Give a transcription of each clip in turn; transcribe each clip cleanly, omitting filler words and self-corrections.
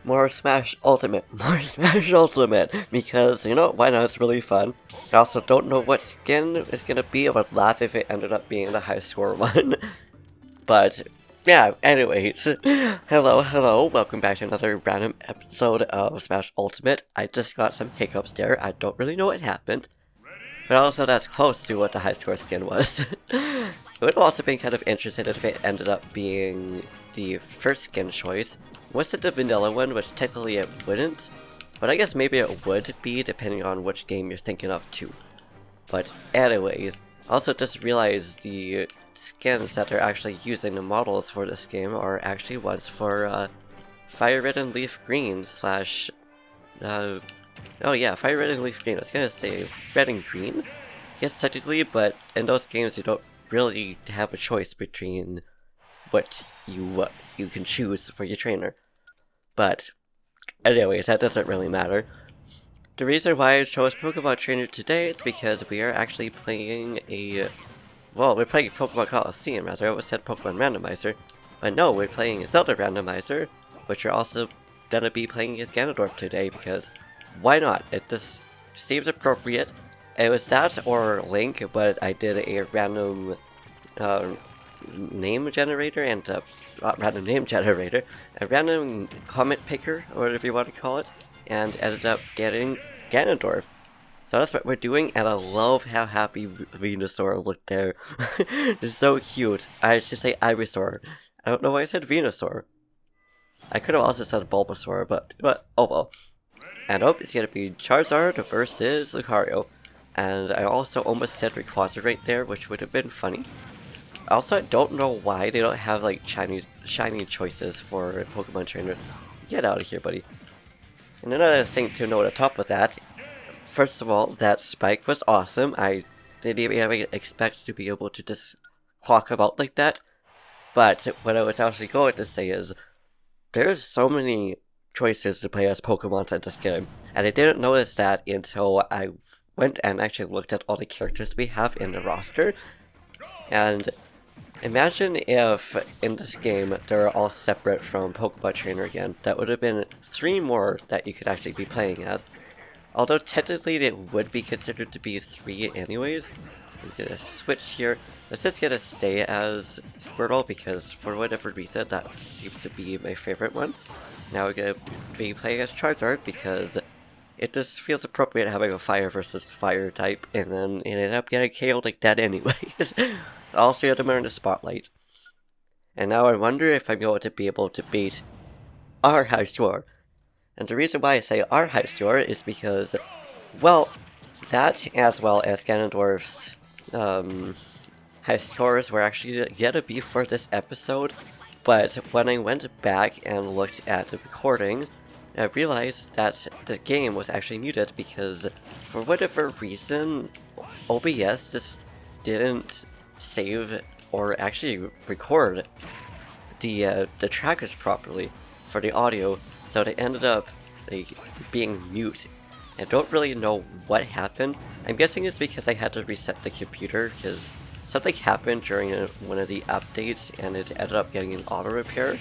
more Smash Ultimate, more Smash Ultimate, because, you know, why not, it's really fun. I also don't know what skin is gonna be, I would laugh if it ended up being the high score one. But, yeah, anyways, hello, welcome back to another random episode of Smash Ultimate. I just got some hiccups there, I don't really know what happened, but also that's close to what the high score skin was. It would have also been kind of interesting if it ended up being the first skin choice. Was it the vanilla one, which technically it wouldn't, but I guess maybe it would be depending on which game you're thinking of too. But anyways, also just realized the skins that they're actually using, the models for this game, are actually ones for Fire Red and Leaf Green slash... oh yeah, Fire Red and Leaf Green. I was gonna say Red and Green, yes technically, but in those games you don't really have a choice between what you can choose for your trainer. But anyways, that doesn't really matter. The reason why I chose Pokemon Trainer today is because we are actually playing we're playing Pokemon Coliseum rather. I always said Pokemon Randomizer, but no, we're playing Zelda Randomizer, which we're also gonna be playing as Ganondorf today because why not? It just seems appropriate. It was that or Link, but I did a random name generator and not random name generator, a random comment picker, or whatever you want to call it, and ended up getting Ganondorf. So that's what we're doing, and I love how happy Venusaur looked there. It's so cute. I should say Ivysaur. I don't know why I said Venusaur. I could have also said Bulbasaur, but oh well. And it's gonna be Charizard versus Lucario. And I also almost said Rayquaza right there, which would have been funny. Also, I don't know why they don't have like shiny choices for Pokemon trainers. Get out of here, buddy. And another thing to note on top of that, first of all, that spike was awesome. I didn't even expect to be able to just clock about like that. But what I was actually going to say is, there's so many choices to play as Pokemon in this game, and I didn't notice that until I went and actually looked at all the characters we have in the roster. And imagine if in this game they're all separate from Pokemon Trainer again. That would have been 3 more that you could actually be playing as. Although technically it would be considered to be 3 anyways. We're gonna switch here. Let's just gonna stay as Squirtle because for whatever reason that seems to be my favorite one. Now we're gonna be playing as Charizard because it just feels appropriate having a fire versus fire type, and then it ended up getting KO'd like that anyways. All 3 of them are in the spotlight. And now I wonder if I'm going to be able to beat our high score. And the reason why I say our high score is because, well, that as well as Ganondorf's high scores were actually gonna be for this episode, but when I went back and looked at the recording, I realized that the game was actually muted because for whatever reason, OBS just didn't save or actually record the trackers properly for the audio, so they ended up like being mute. I don't really know what happened. I'm guessing it's because I had to reset the computer because something happened during one of the updates and it ended up getting an auto repair.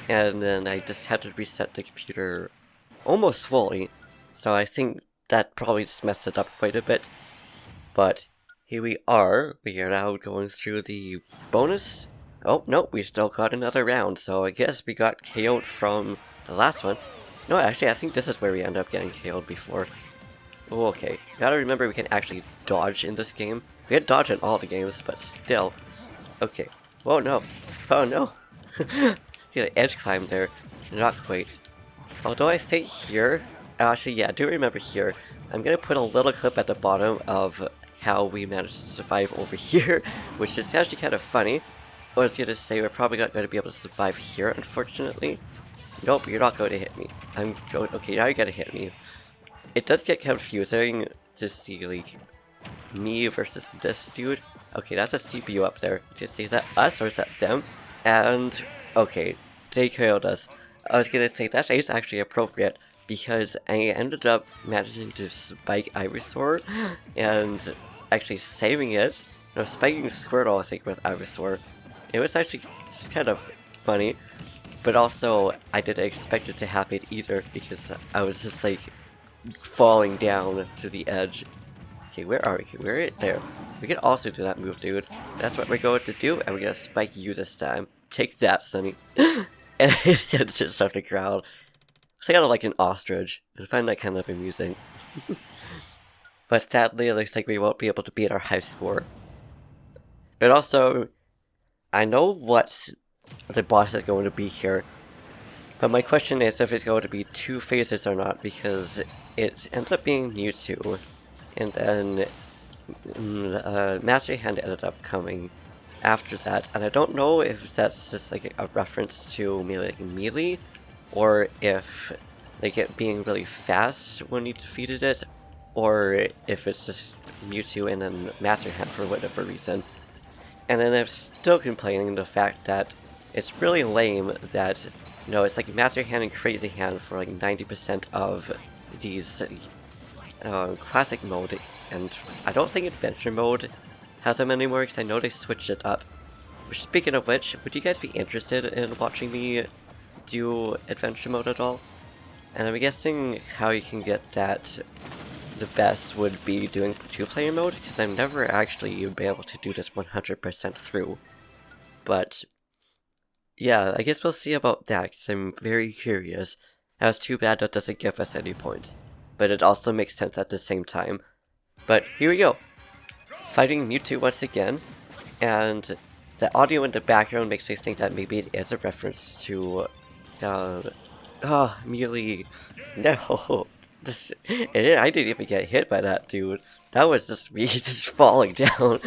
And then I just had to reset the computer almost fully, so I think that probably just messed it up quite a bit. But here we are now going through the bonus. Oh, no, we still got another round, so I guess we got KO'd from the last one. No, actually, I think this is where we end up getting KO'd before. Oh, okay, gotta remember we can actually dodge in this game. We can dodge in all the games, but still. Okay, oh no, oh no. See the edge climb there? Not quite. Although I think here, actually yeah, I do remember here, I'm gonna put a little clip at the bottom of how we managed to survive over here, which is actually kind of funny. I was gonna say we're probably not going to be able to survive here, unfortunately. Nope, you're not going to hit me. Okay, now you're gonna hit me. It does get confusing to see, like, me versus this dude. Okay, that's a CPU up there. Is that us or is that them? And, okay, they killed us. I was gonna say that is actually appropriate because I ended up managing to spike Ivysaur and actually saving it. No, spiking Squirtle I think with Ivysaur. It was actually kind of funny, but also I didn't expect it to happen either because I was just like falling down to the edge. Okay, where are we? Okay, we're right there. We can also do that move, dude. That's what we're going to do, and we're gonna spike you this time. Take that, Sonny. And it's just off the ground. It's kind of like an ostrich. I find that kind of amusing. But sadly, it looks like we won't be able to beat our high score. But also, I know what the boss is going to be here. But my question is if it's going to be 2 phases or not, because it ends up being Mewtwo. And then Master Hand ended up coming after that, and I don't know if that's just like a reference to melee, or if like it being really fast when you defeated it, or if it's just Mewtwo and then Master Hand for whatever reason. And then I'm still complaining the fact that it's really lame that, you know, it's like Master Hand and Crazy Hand for like 90% of these classic mode, and I don't think adventure mode has them anymore because I know they switched it up. Speaking of which, would you guys be interested in watching me do adventure mode at all? And I'm guessing how you can get that the best would be doing 2-player mode, because I've never actually been able to do this 100% through. But yeah, I guess we'll see about that, because I'm very curious. Now it's too bad that doesn't give us any points, but it also makes sense at the same time. But here we go! Fighting Mewtwo once again, and the audio in the background makes me think that maybe it is a reference to Melee. No, I didn't even get hit by that dude. That was just me just falling down.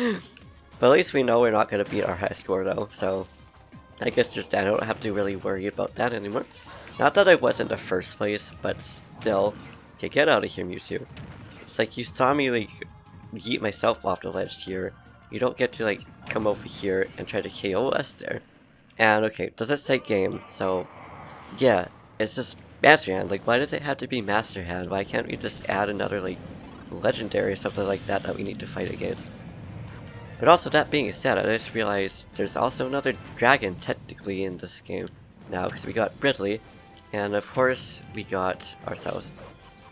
But at least we know we're not going to beat our high score though, so I guess just I don't have to really worry about that anymore. Not that I was in the first place, but still. Okay, get out of here, Mewtwo. It's like you saw me like yeet myself off the ledge here. You don't get to like come over here and try to KO us there. And okay, does it say game? So yeah, it's just Master Hand. Like, why does it have to be Master Hand? Why can't we just add another like legendary or something like that that we need to fight against? But also, that being said, I just realized there's also another dragon technically in this game now, because we got Ridley, and of course we got ourselves.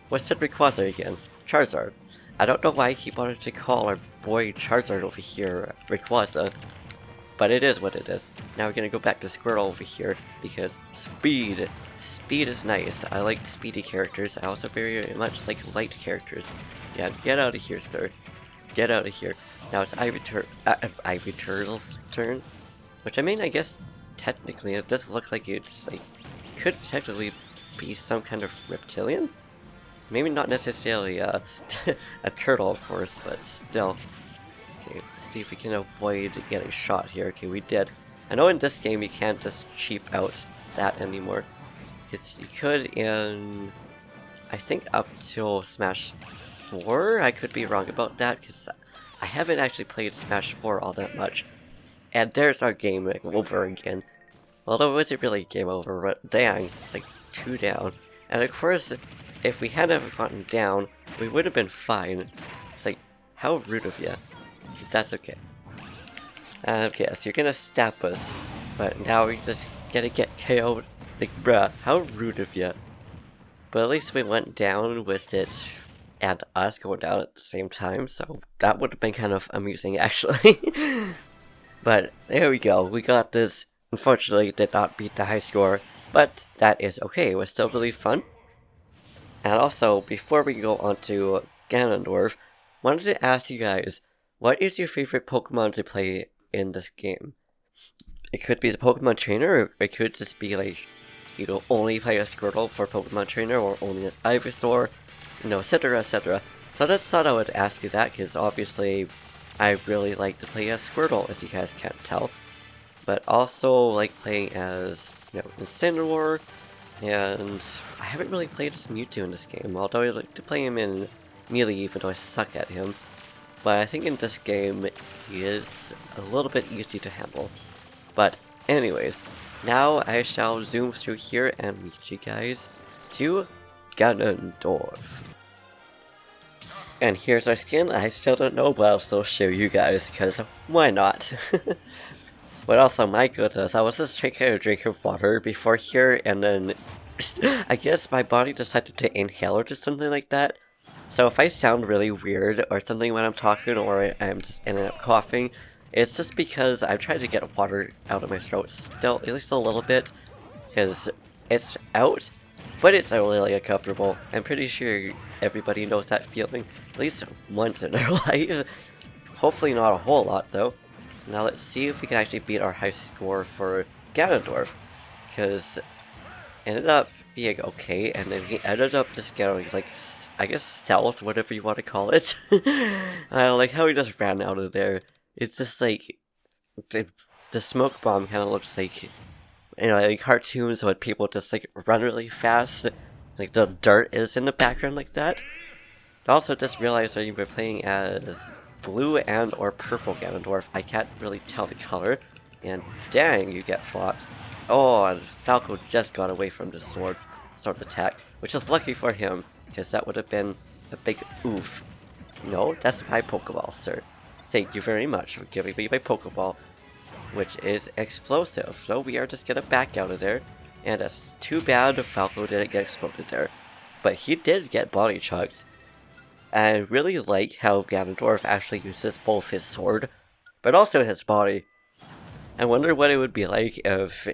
What's that Rayquaza again? Charizard. I don't know why I keep wanting to call our boy Charizard over here Rayquaza, but it is what it is. Now we're gonna go back to Squirtle over here, because speed! Speed is nice. I like speedy characters. I also very much like light characters. Yeah, get out of here, sir. Get out of here. Now it's Ivy Turtle's turn. Which, I mean, I guess technically it does look like it's like could technically be some kind of reptilian? Maybe not necessarily a turtle, of course, but still. Okay, let's see if we can avoid getting shot here. Okay, we did. I know in this game you can't just cheap out that anymore. Because you could in, I think, up till Smash 4? I could be wrong about that, because I haven't actually played Smash 4 all that much. And there's our game over again. Although it wasn't really game over, but dang, it's like 2 down. And of course, if we hadn't gotten down, we would have been fine. It's like, how rude of you. That's okay. Okay, so you're gonna stab us, but now we're just gonna get KO'd. Like, bruh, how rude of you. But at least we went down with it and us going down at the same time, so that would have been kind of amusing, actually. But there we go, we got this. Unfortunately, did not beat the high score, but that is okay, it was still really fun. And also, before we go on to Ganondorf, wanted to ask you guys, what is your favorite Pokemon to play in this game? It could be the Pokemon Trainer, or it could just be like, you know, only play a Squirtle for Pokemon Trainer, or only as Ivysaur, you know, etc, etc. So I just thought I would ask you that, because obviously I really like to play as Squirtle, as you guys can't tell. But also like playing as, you know, Incineroar, and I haven't really played as Mewtwo in this game, although I like to play him in Melee even though I suck at him. But I think in this game, he is a little bit easy to handle. But anyways, now I shall zoom through here and meet you guys to Ganondorf. And here's our skin. I still don't know, but I'll still show you guys, because why not? But also, my goodness, I was just taking a drink of water before here, and then I guess my body decided to inhale or just something like that. So if I sound really weird or something when I'm talking, or I'm just ending up coughing, it's just because I'm trying to get water out of my throat still, at least a little bit, because it's out, but it's really uncomfortable. I'm pretty sure everybody knows that feeling at least once in their life. Hopefully not a whole lot, though. Now let's see if we can actually beat our high score for Ganondorf, because it ended up being okay, and then he ended up just getting, like, I guess stealth, whatever you want to call it. I like how he just ran out of there. It's just like, the smoke bomb kind of looks like, you know, like cartoons when people just like run really fast, like the dirt is in the background like that. I also just realized that you were playing as blue and or purple Ganondorf. I can't really tell the color, and dang, you get flopped. Oh, and Falco just got away from the sword attack, which is lucky for him, because that would have been a big oof. No, that's my Pokeball, sir. Thank you very much for giving me my Pokeball, which is explosive. So we are just gonna back out of there, and it's too bad Falco didn't get exploded there. But he did get body chucked. I really like how Ganondorf actually uses both his sword, but also his body. I wonder what it would be like if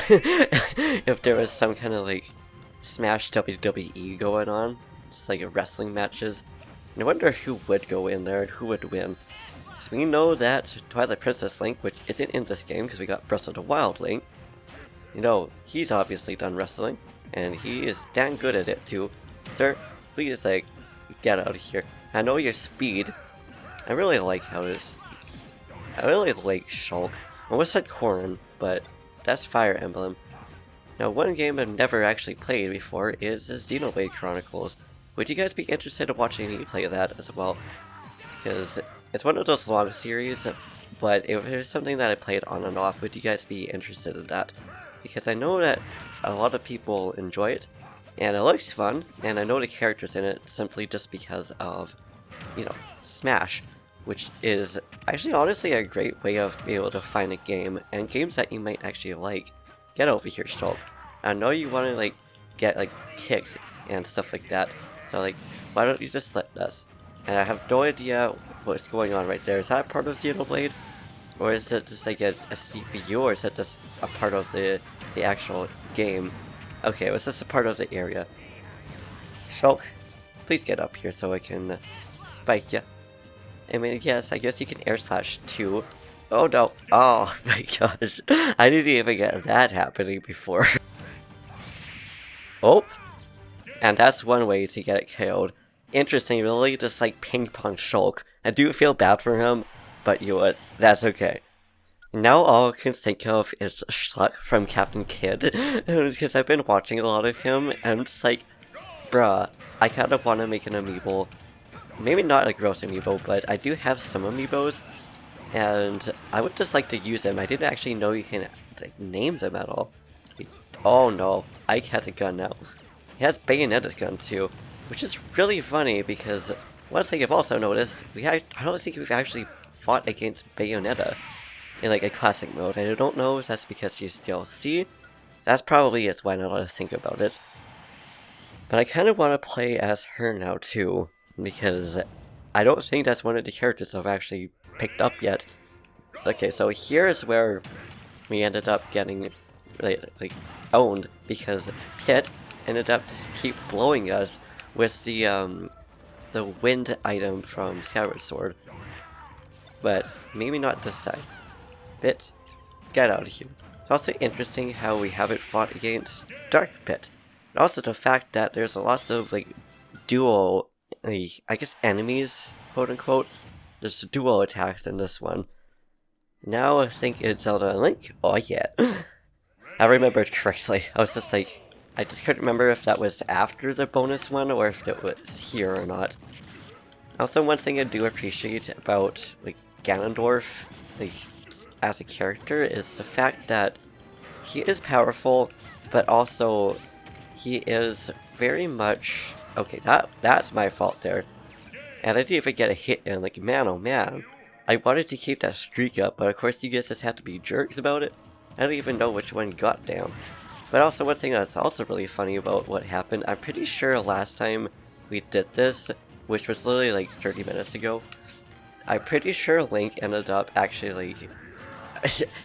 if there was some kind of like Smash WWE going on. It's like wrestling matches. And I wonder who would go in there and who would win. So we know that Twilight Princess Link, which isn't in this game because we got Breath of the Wild Link, you know, he's obviously done wrestling, and he is damn good at it too. Sir, please, like, get out of here. I know your speed. I really like how it is. I really like Shulk. I almost said Corrin, but that's Fire Emblem. Now, one game I've never actually played before is the Xenoblade Chronicles. Would you guys be interested in watching me play that as well? Because it's one of those long series, but if there's something that I played on and off, would you guys be interested in that? Because I know that a lot of people enjoy it, and it looks fun, and I know the characters in it simply just because of, you know, Smash, which is actually honestly a great way of being able to find a game, and games that you might actually like. Get over here, Shulk. I know you want to, like, get, like, kicks and stuff like that, so, like, why don't you just let us? And I have no idea what's going on right there. Is that part of Xenoblade? Or is it just, like, a CPU, or is it just a part of the actual game? Okay, it was just a part of the area. Shulk, please get up here so I can spike ya. I mean, yes, I guess you can air slash too. Oh no, oh my gosh, I didn't even get that happening before. Oh, and that's one way to get it killed. Interesting, really, just like ping pong Shulk. I do feel bad for him, but you know what, that's okay. Now all I can think of is Schluck from Captain Kidd, because I've been watching a lot of him, and it's like, bruh, I kind of want to make an amiibo. Maybe not a gross amiibo, but I do have some amiibos, and I would just like to use them. I didn't actually know you can, like, name them at all. Oh no, Ike has a gun now. He has Bayonetta's gun too, which is really funny because one thing I've also noticed, I don't think we've actually fought against Bayonetta in like a classic mode, and I don't know if that's because she's DLC. That's probably is why not to think about it. But I kind of want to play as her now too, because I don't think that's one of the characters I've actually picked up yet. Okay, so here's where we ended up getting like owned, because Pit ended up just keep blowing us with the wind item from Skyward Sword. But maybe not this time. Pit, get out of here. It's also interesting how we haven't fought against Dark Pit. And also the fact that there's lots of like dual, like, I guess enemies, quote unquote. There's dual attacks in this one. Now I think it's Zelda and Link. Oh yeah. I remembered correctly. I was just like, I just couldn't remember if that was after the bonus one or if it was here or not. Also, one thing I do appreciate about like Ganondorf, like, as a character, is the fact that he is powerful, but also he is very much... Okay, that's my fault there. And I didn't even get a hit in, like, man oh man. I wanted to keep that streak up, but of course you guys just have to be jerks about it. I don't even know which one got down. But also one thing that's also really funny about what happened, I'm pretty sure last time we did this, which was literally like 30 minutes ago, I'm pretty sure Link ended up actually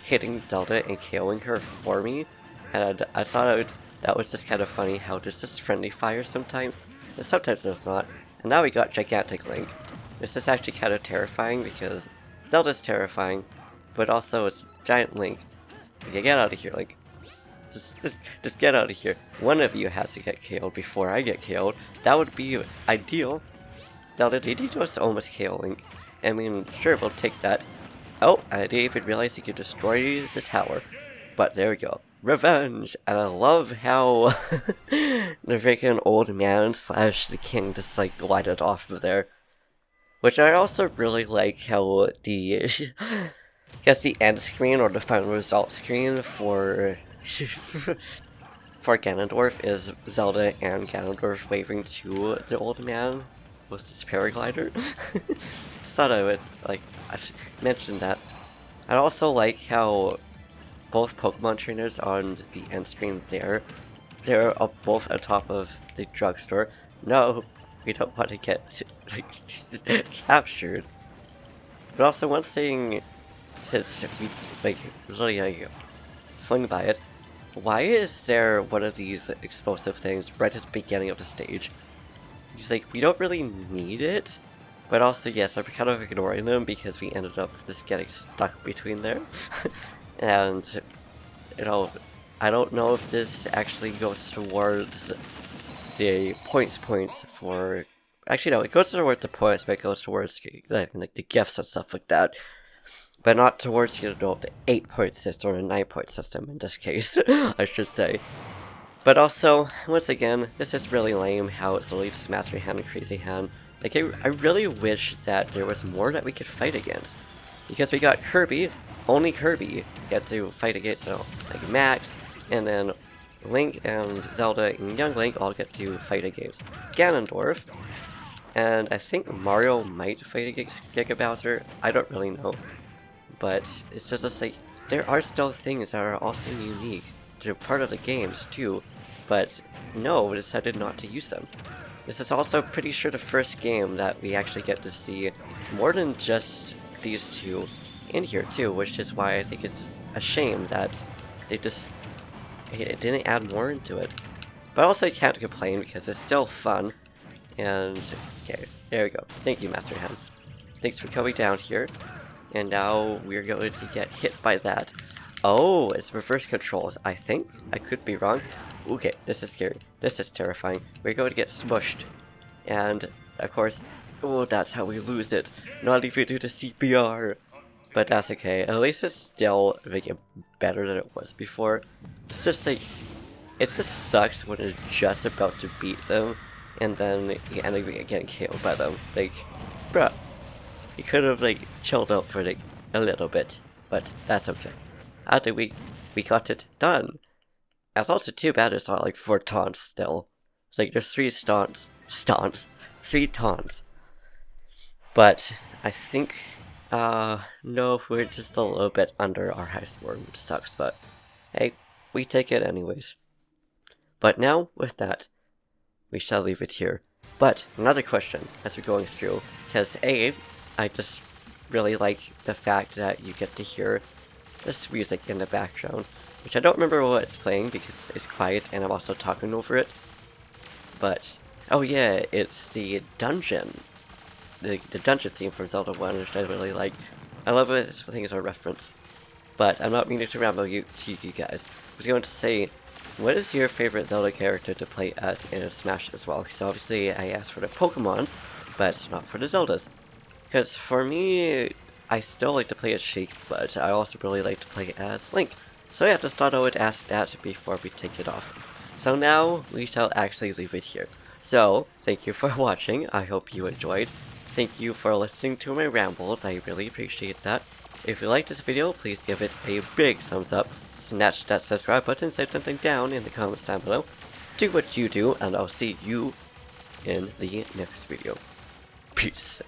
hitting Zelda and KOing her for me, and I thought that was just kind of funny how there's this friendly fire sometimes, and sometimes there's not, and now we got Gigantic Link. This is actually kind of terrifying because Zelda's terrifying, but also it's Giant Link. Okay, get out of here, Link. Just get out of here. One of you has to get KO'd before I get KO'd. That would be ideal. Zelda, did you just almost KO Link? I mean, sure, we'll take that. Oh, I didn't even realize you could destroy the tower. But there we go. Revenge! And I love how the freaking old man slash the king just like glided off of there. Which I also really like how the the end screen or the final result screen for for Ganondorf is Zelda and Ganondorf waving to the old man with his paraglider. Just thought I would I mention that. I also like how both Pokemon trainers on the end screen they're both on top of the drugstore. No, we don't want to get captured. But also one thing, since we really fling by it, why is there one of these explosive things right at the beginning of the stage? He's like, we don't really need it, but also yes, I'm kind of ignoring them because we ended up just getting stuck between there. And, you know, I don't know if this actually goes towards the points for... Actually, no, it goes towards the points, but it goes towards like the gifts and stuff like that. But not towards, you know, the 8-point system or a 9-point system in this case, I should say. But also, once again, this is really lame how it's literally just Master Hand and Crazy Hand. Like, I really wish that there was more that we could fight against. Because we got Kirby, only Kirby get to fight against, so, like Max, and then Link and Zelda and Young Link all get to fight against Ganondorf. And I think Mario might fight against Giga Bowser, I don't really know. But it's just like, there are still things that are also unique. They're part of the games too, but no, we decided not to use them. This is also pretty sure the first game that we actually get to see more than just these two in here too, which is why I think it's just a shame that they just didn't add more into it. But also I can't complain because it's still fun. And okay, there we go. Thank you, Master Hand. Thanks for coming down here. And now we're going to get hit by that. Oh, it's reverse controls, I think. I could be wrong. Okay, this is scary. This is terrifying. We're going to get smushed. And, of course, oh, that's how we lose it. Not even due to CPR. But that's okay. At least it's still making better than it was before. It's just like, it just sucks when you're just about to beat them, and then you end up getting killed by them. Like, bruh. You could have, like, chilled out for, like, a little bit. But that's okay. I think we got it done. It's also too bad it's not like 4 taunts still. It's like there's 3 3 taunts. But I think, no, we're just a little bit under our high score, which sucks, but hey, we take it anyways. But now, with that, we shall leave it here. But another question as we're going through, because I just really like the fact that you get to hear this music in the background, which I don't remember what it's playing because it's quiet and I'm also talking over it. But, oh yeah, it's the dungeon. The dungeon theme for Zelda 1, which I really like. I love it, I think it's a reference. But I'm not meaning to ramble to you guys. I was going to say, what is your favorite Zelda character to play as in Smash as well? Because obviously I asked for the Pokemons, but not for the Zeldas. Because for me, I still like to play as Sheik, but I also really like to play as Link. So yeah, just thought I would ask that before we take it off. So now, we shall actually leave it here. So, thank you for watching, I hope you enjoyed. Thank you for listening to my rambles, I really appreciate that. If you liked this video, please give it a big thumbs up. Snatch that subscribe button, say something down in the comments down below. Do what you do, and I'll see you in the next video. Peace.